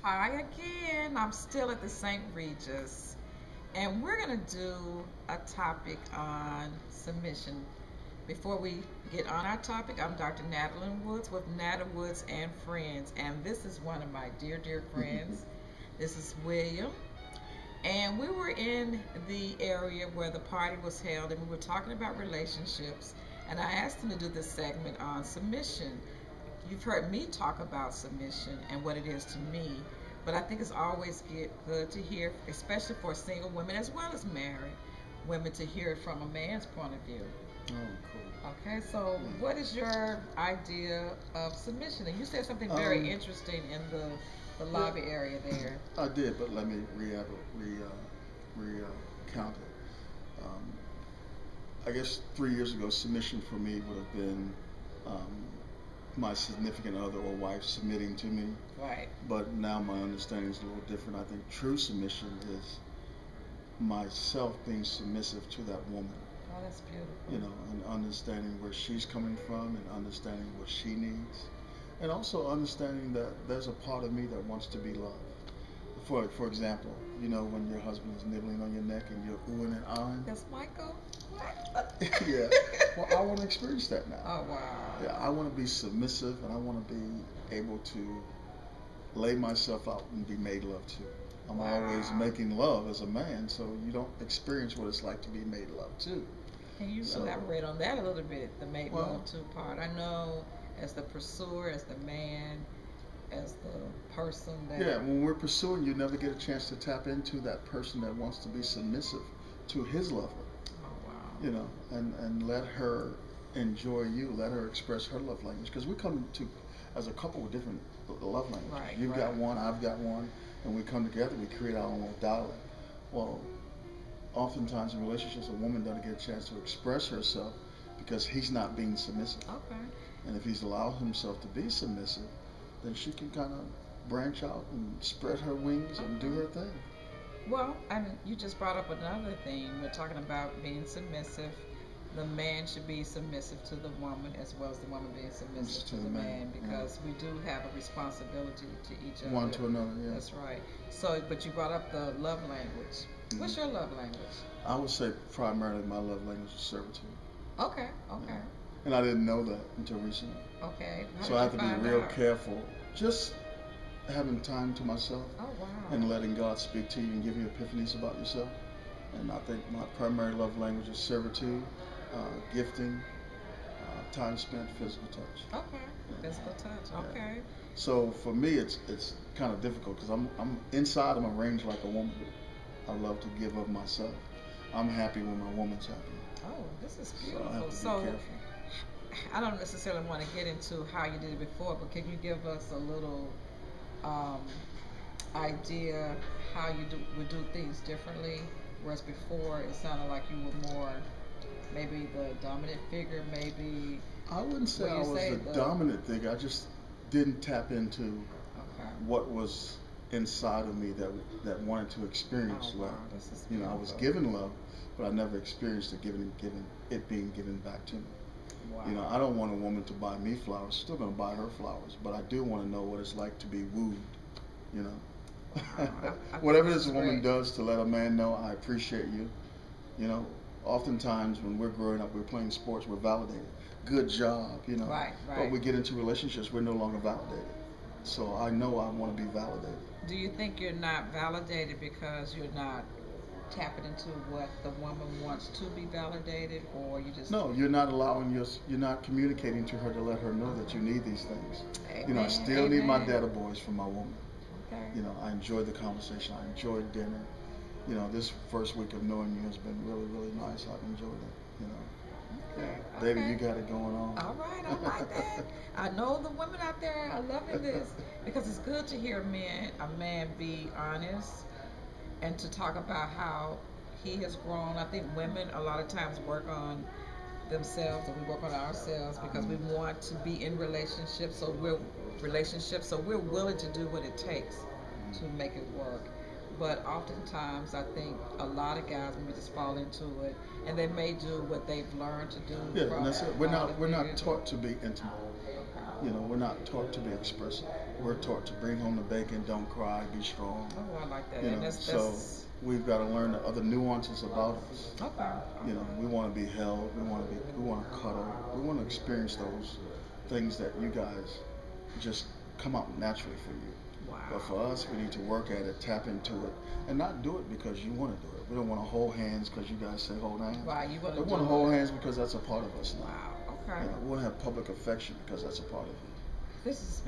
Hi again. I'm still at the St. Regis, and we're going to do a topic on submission. Before we get on our topic, I'm Dr. Natalie Woods with Nata Woods and Friends, and this is one of my dear, dear friends. This is William, and we were in the area where the party was held, and we were talking about relationships, and I asked him to do this segment on submission. You've heard me talk about submission and what it is to me, but I think it's always good to hear, especially for single women as well as married women, to hear it from a man's point of view. Oh, cool. Okay, so what is your idea of submission? And you said something very interesting in the lobby area there. I did, but let me recount it. I guess 3 years ago, submission for me would have been my significant other or wife submitting to me. Right. But now my understanding is a little different. I think true submission is myself being submissive to that woman. Oh, that's beautiful. You know, and understanding where she's coming from and understanding what she needs. And also understanding that there's a part of me that wants to be loved. For example, you know, when your husband is nibbling on your neck and you're oohing and ahhing. That's Michael? What? Yeah. Well, I want to experience that now. Oh, wow. Yeah, I want to be submissive and I want to be able to lay myself out and be made love to. I'm always making love as a man, so you don't experience what it's like to be made love to. Can you elaborate on that a little bit, the made love to part? I know as the pursuer, as the man, as the person that... Yeah, when we're pursuing, you never get a chance to tap into that person that wants to be submissive to his lover. Oh, wow. You know, and let her enjoy you, let her express her love language. Because we come to, as a couple, with different love languages. Right, You've got one, I've got one, and we come together, we create our own dialect. Well, oftentimes in relationships, a woman doesn't get a chance to express herself because he's not being submissive. Okay. And if he's allowed himself to be submissive, then she can kind of branch out and spread her wings and do her thing. Well, and you just brought up another thing. We're talking about being submissive. The man should be submissive to the woman as well as the woman being submissive to the man, because we do have a responsibility to each other. One to another, yeah. That's right. So, but you brought up the love language. What's your love language? I would say primarily my love language is servitude. Okay, okay. Yeah. And I didn't know that until recently. Okay. So I have to be real careful. Just having time to myself. Oh, wow. And letting God speak to you and give you epiphanies about yourself. And I think my primary love language is servitude, gifting, time spent, physical touch. Okay, physical touch. Okay. Yeah. So for me, it's kind of difficult because I'm inside. I'm arranged like a woman. I love to give of myself. I'm happy when my woman's happy. Oh, this is beautiful. So I have to be careful. I don't necessarily want to get into how you did it before, but can you give us a little idea how you would do things differently? Whereas before, it sounded like you were more maybe the dominant figure, maybe. I wouldn't say I was the dominant figure. I just didn't tap into what was inside of me that wanted to experience love. Wow, this is you know, I was given love, but I never experienced it being given back to me. Wow. You know, I don't want a woman to buy me flowers. Still gonna buy her flowers, but I do want to know what it's like to be wooed. You know, whatever this woman does to let a man know I appreciate you. You know, oftentimes when we're growing up, we're playing sports, we're validated. Good job, you know. Right. But we get into relationships, we're no longer validated. So I know I want to be validated. Do you think you're not validated because you're not tapping into what the woman wants to be validated, or you just... No, you're not you're not communicating to her to let her know that you need these things. Amen. You know, I still need my data boys from my woman. Okay. You know, I enjoyed the conversation. I enjoyed dinner. You know, this first week of knowing you has been really, really nice. I've enjoyed it, you know. Okay. Yeah. Baby, you got it going on. All right, I like that. I know the women out there are loving this because it's good to hear a man be honest and to talk about how he has grown. I think women a lot of times work on themselves and we work on ourselves because we want to be in relationships, so we're willing to do what it takes to make it work. But oftentimes, I think a lot of guys maybe just fall into it, and they may do what they've learned to do. Yeah, and that's it. We're not taught to be intimate. You know, we're not taught to be expressive. we're taught to bring home the bacon, don't cry, be strong. Oh, I like that. You And know, that's so we've got to learn the other nuances about us. okay. You know, we want to be held, we want to cuddle, we want to experience those things that you guys just come out naturally for you. Wow. But for us, we need to work at it, tap into it, and not do it because you want to do it. We don't want to hold hands because you guys say hold hands. Right. You want to. We want to hold hands because that's a part of us now. Wow. Okay. You know, we want to have public affection because that's a part of it. This is